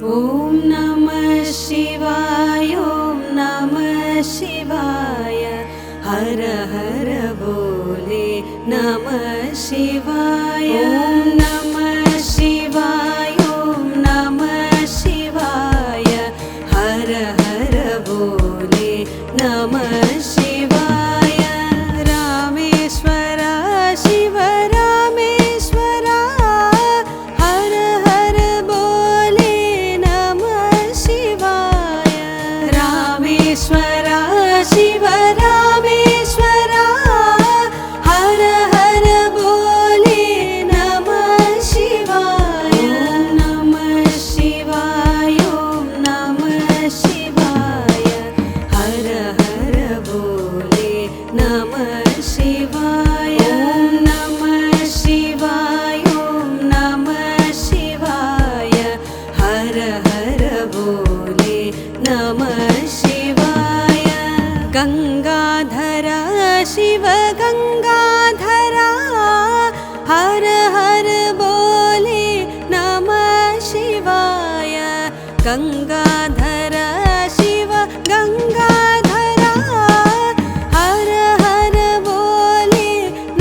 ॐ नमः शिवाय ॐ नमः शिवाय हर हर बोले नमः शिवाय ॐ नमः शिवाय ॐ नमः शिवाय हर हर बोले नमः शिवाय रामेश्वर शिव रामेश्वर हर हर बोले नमः शिवाय रामेश्वर शिव रामेश्वर हर हर बोले नमः शिवाय नमः शिवाय ॐ नमः शिवाय हर हर बोले नमः शिवाय नमः शिवाय ॐ नमः शिवाय हर हर बोले नमः शिवाय गंगाधर शिव गंगाधर हर हर बोले नमः शिवाय गंगाधर शिव गंगाधर हर हर बोले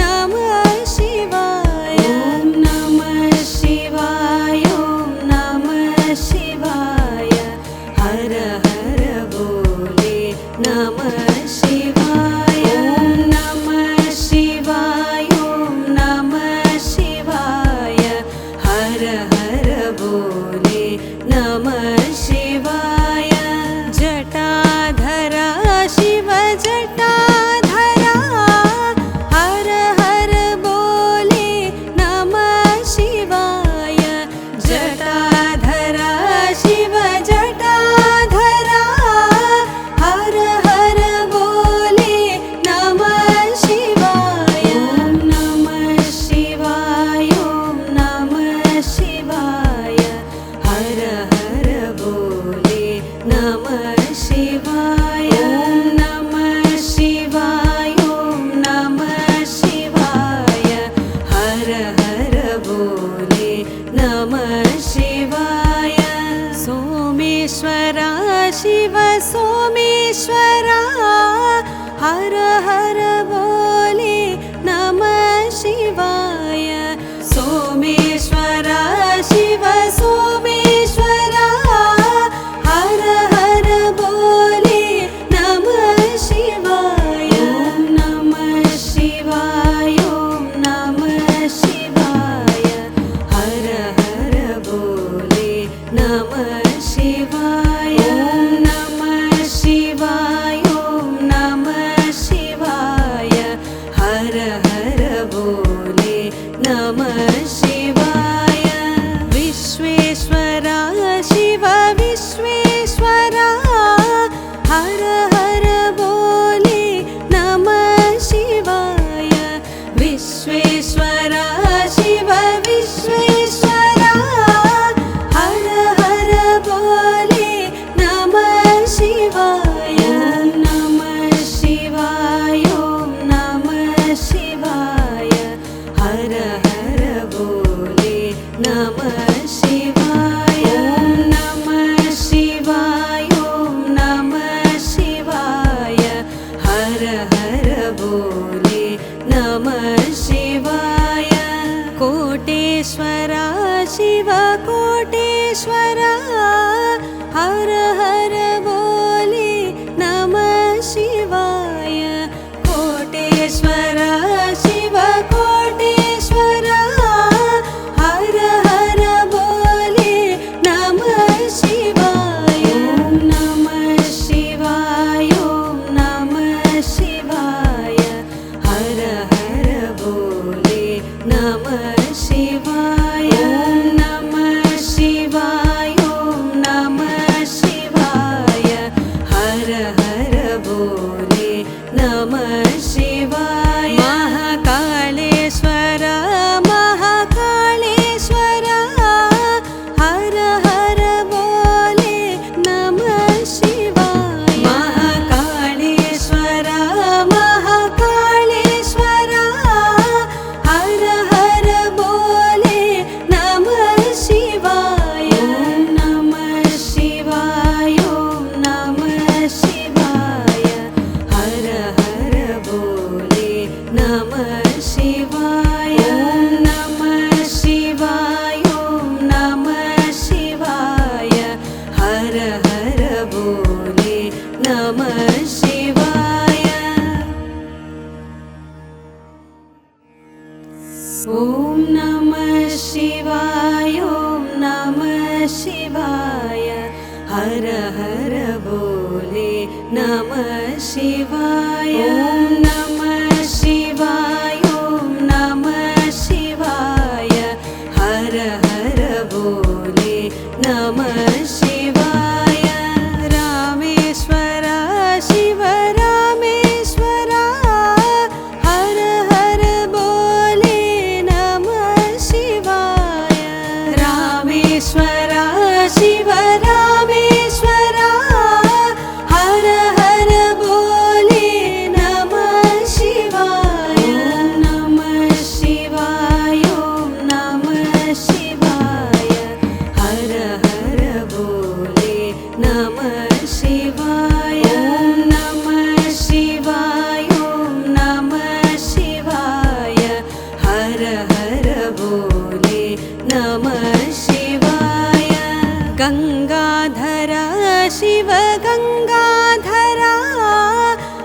नमः शिवाय ॐ नमः शिवाय ॐ नमः शिवाय हर हर बोले नमः शिवाय ॐ नमः शिवाय ॐ नमः शिवाय हर हर बोले नमः शिवाय जटाधर शिव जटाधर हर हर बोले नमः शिवाय जटाधर शिव जटाधर हर हर बोले नमः शिवाय नमः शिवाय ॐ नमः शिवाय हर हर बोले नमः शिवाय नमः शिवाय ॐ नमः शिवाय हर हर बोले नमः शिवाय सोमेश्वर शिव सोमेश्वर हर हर बोले नमः शिवाय सोमेश्वर शिव सोमेश्वर हर हर बोले नमः शिवाय नमः शिवाय ॐ नमः शिवाय हर हर बोले नमः शिवाय नमः शिवाय ॐ नमः शिवाय हर हर बोले नमः शिवाय विश्वेश्वर शिव विश्वेश्वर हर हर बोले नमः शिवाय विश्वेश्वर शिव विश्वेश्वर हर हर शिवाय हर हर बोले नमः शिवाय ॐ नमः शिवाय ॐ नमः शिवाय हर हर बोले नमः शिवाय रामेश्वर शिव रामेश्वर हर हर बोले नमः शिवाय रामेश्वर शिव रामेश्वर हर हर बोले नमः शिवाय नमः शिवाय ॐ नमः शिवाय हर हर बोले नमः शिवाय नमः शिवाय ॐ नमः शिवाय हर हर बोले नमः शिवाय गंगाधर शिव गंगाधर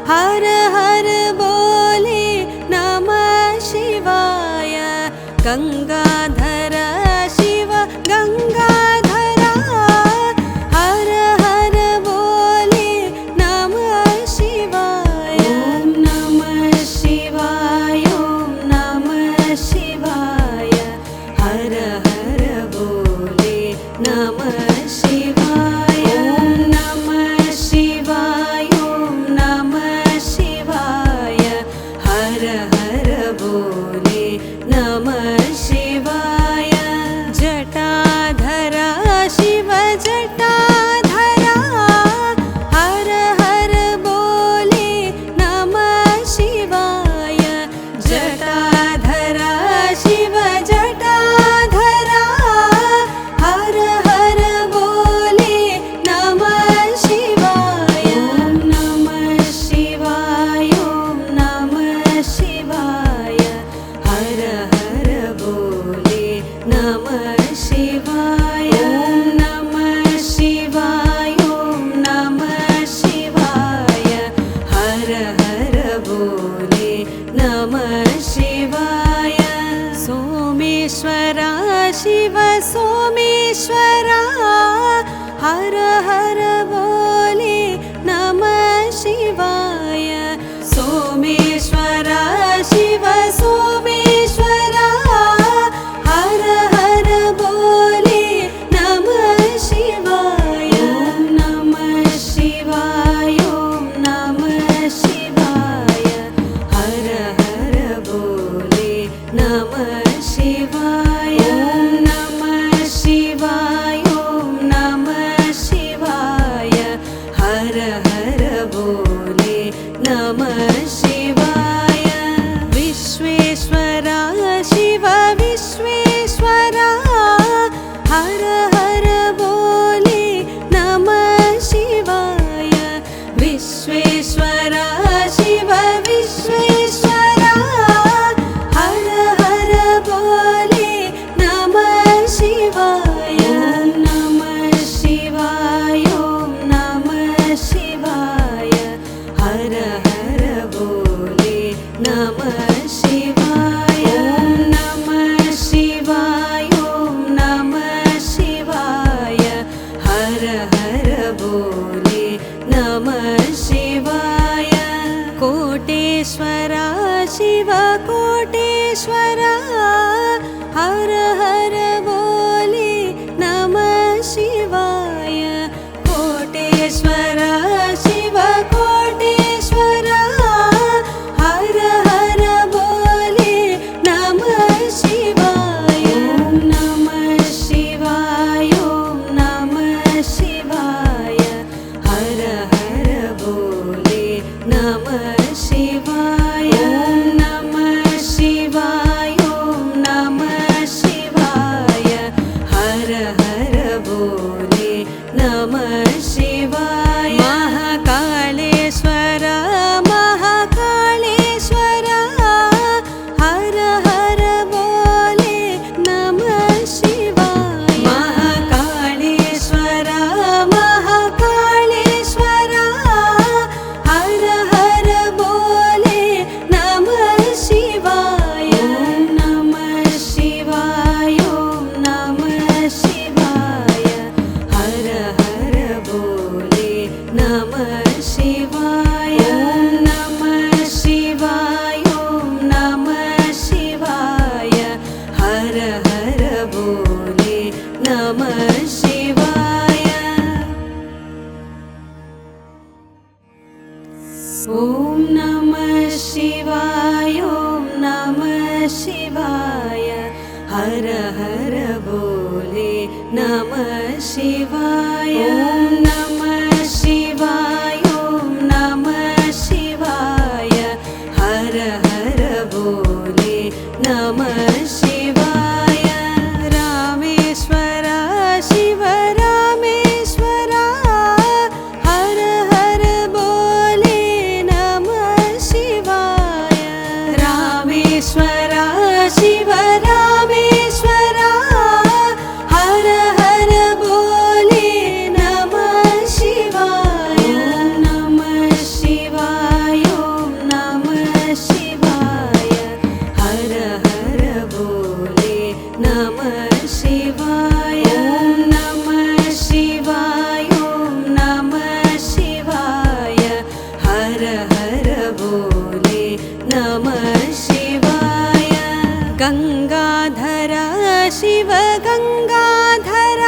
हर हर बोले नमः शिवाय गंगाधर शिव गंगाधर हर हर बोले नमः शिवाय ॐ नमः शिवाय ॐ नमः शिवाय हर हर बोले नमः शिवाय ॐ नमः शिवाय ॐ नमः शिवाय हर हर बोले नमः शिवाय जटाधर शिव जटाधर हर हर बोले नमः शिवाय जटाधर शिव जटाधर हर हर बोले नमः शिवाय ॐ नमः शिवाय ॐ नमः शिवाय हर हर बोले नमः शिवाय ॐ नमः शिवाय ॐ नमः शिवाय हर हर बोले नमः शिवाय सोमेश्वर शिव सोमेश्वर हर हर बोले नमः शिवाय सोमेश्वर शिव सोमेश्वर हर हर बोले नमः शिवाय ॐ नमः शिवाय ॐ नमः शिवाय हर हर बोले नमः शिवाय ॐ नमः शिवाय ॐ नमः शिवाय हर हर बोले नमः शिवाय विश्वेश्वर शिव विश्वेश्वर हर हर बोले नमः शिवाय विश्वेश्वर शिव विश्वेश्वर हर हर बोले नमः शिवाय ॐ नमः शिवाय ॐ नमः शिवाय हर हर बोले नमः शिवाय ॐ नमः शिवाय ॐ नमः शिवाय हर हर बोले नमः शिवाय कोटेश्वर शिव कोटेश्वर हर हर बोले नमः शिवाय कोटेश्वर शिव कोटेश्वर हर हर बोले नमः शिवाय ॐ नमः शिवाय ॐ नमः शिवाय हर हर बोले नमः शिवाय ॐ नमः शिवाय ॐ नमः शिवाय हर हर बोले नमः शिवाय महाकालेश्वर महाकालेश्वर हर हर बोले नमः शिवाय महाकालेश्वर महाकालेश्वर हर हर बोले शिवाय। ॐ नमः शिवाय, ॐ नमः शिवाय। हर हर बोले नमः शिवाय। ॐ नमः शिवाय, ॐ नमः शिवाय। हर हर बोले नमः शिवाय। रामेश्वर शिव रामेश्वर, हर हर बोले नमः शिवाय। रामेश्वर शिव रामेश्वर, हर हर बोले नमः शिवाय। नमः शिवाय, ॐ नमः शिवाय। हर हर बोले नमः शिवाय। नमः शिवाय, ॐ नमः शिवाय। हर हर बोले नमः शिवाय। गंगाधर शिव गंगाधर,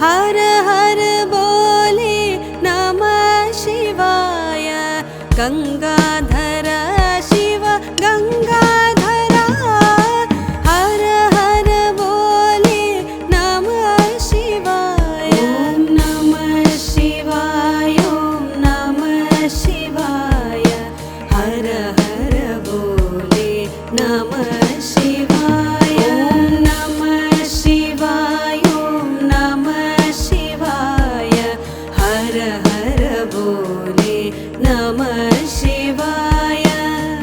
हर हर बोले नमः शिवाय। गंगाधर शिव गंगाधर, हर हर बोले नमः शिवाय। ॐ नमः शिवाय, ॐ नमः शिवाय। हर हर बोले नमः शिवाय। ॐ नमः शिवाय, ॐ नमः शिवाय। हर हर बोले नमः शिवाय।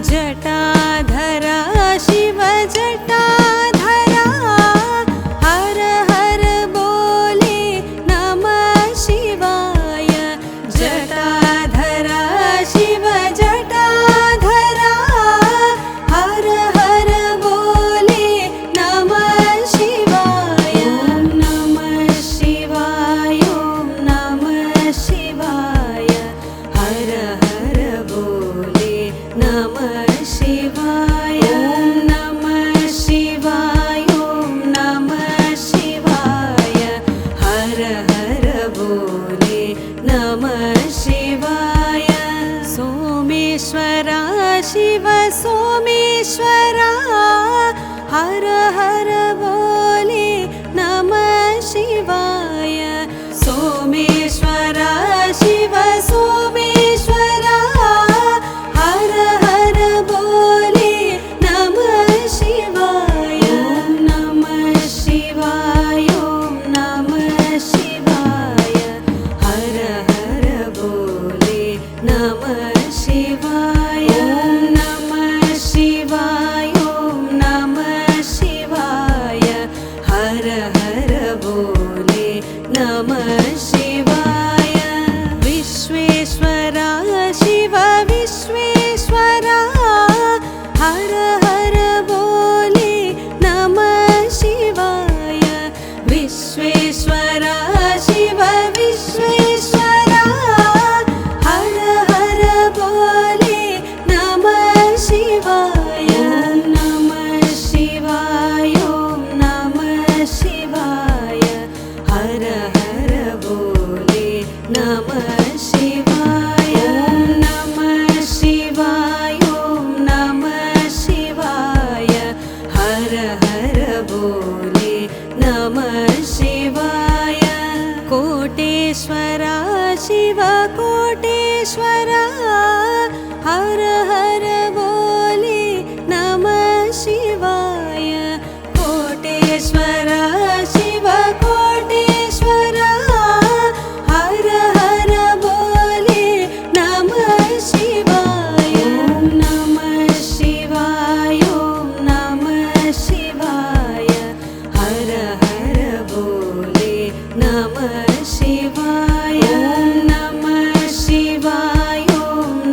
जटाधर शिव जटाधर, हर हर बोले नमः शिवाय। जटाधर शिव जटाधर, हर हर बोले नमः शिवाय। ॐ नमः शिवाय, ॐ नमः शिवाय। हर हर बोले नमः शिवाय। ॐ नमः शिवाय, ॐ नमः शिवाय। हर हर बोले नमः शिवाय। सोमेश्वर शिव सोमेश्वर, हर हर बोले नमः शिवाय। सोमेश्वर शिव सोमेश्वर, हर हर बोले नमः शिवाय। ॐ नमः शिवाय, ॐ नमः शिवाय। हर हर बोले नमः शिवाय। ॐ नमः शिवाय, ॐ नमः शिवाय। हर हर बोले नमः शिवाय। विश्वेश्वर शिव विश्वेश्वर, हर हर बोले नमः शिवाय। विश्वेश्वर शिव विश्वेश्वर, हर हर बोले नमः शिवाय। ॐ नमः शिवाय, ॐ नमः शिवाय। हर हर बोले नमः शिवाय। ॐ नमः शिवाय, ॐ नमः शिवाय। हर हर बोले नमः शिवाय। कोटेश्वर शिव कोटेश्वर, हर हर बोले नमः शिवाय। कोटेश्वर शिव कोटेश्वर, हर हर बोले नमः शिवाय। ॐ नमः शिवाय, ॐ नमः शिवाय। हर हर बोले नमः शिवाय। ॐ नमः शिवाय, ॐ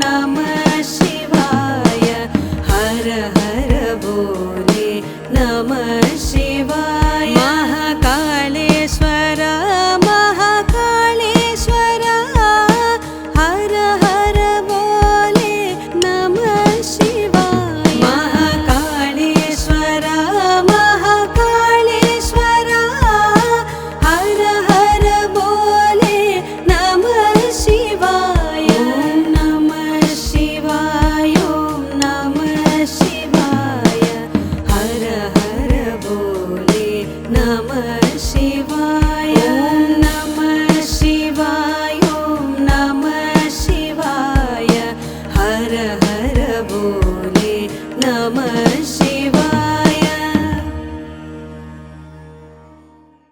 हर बोले नमः शिवाय।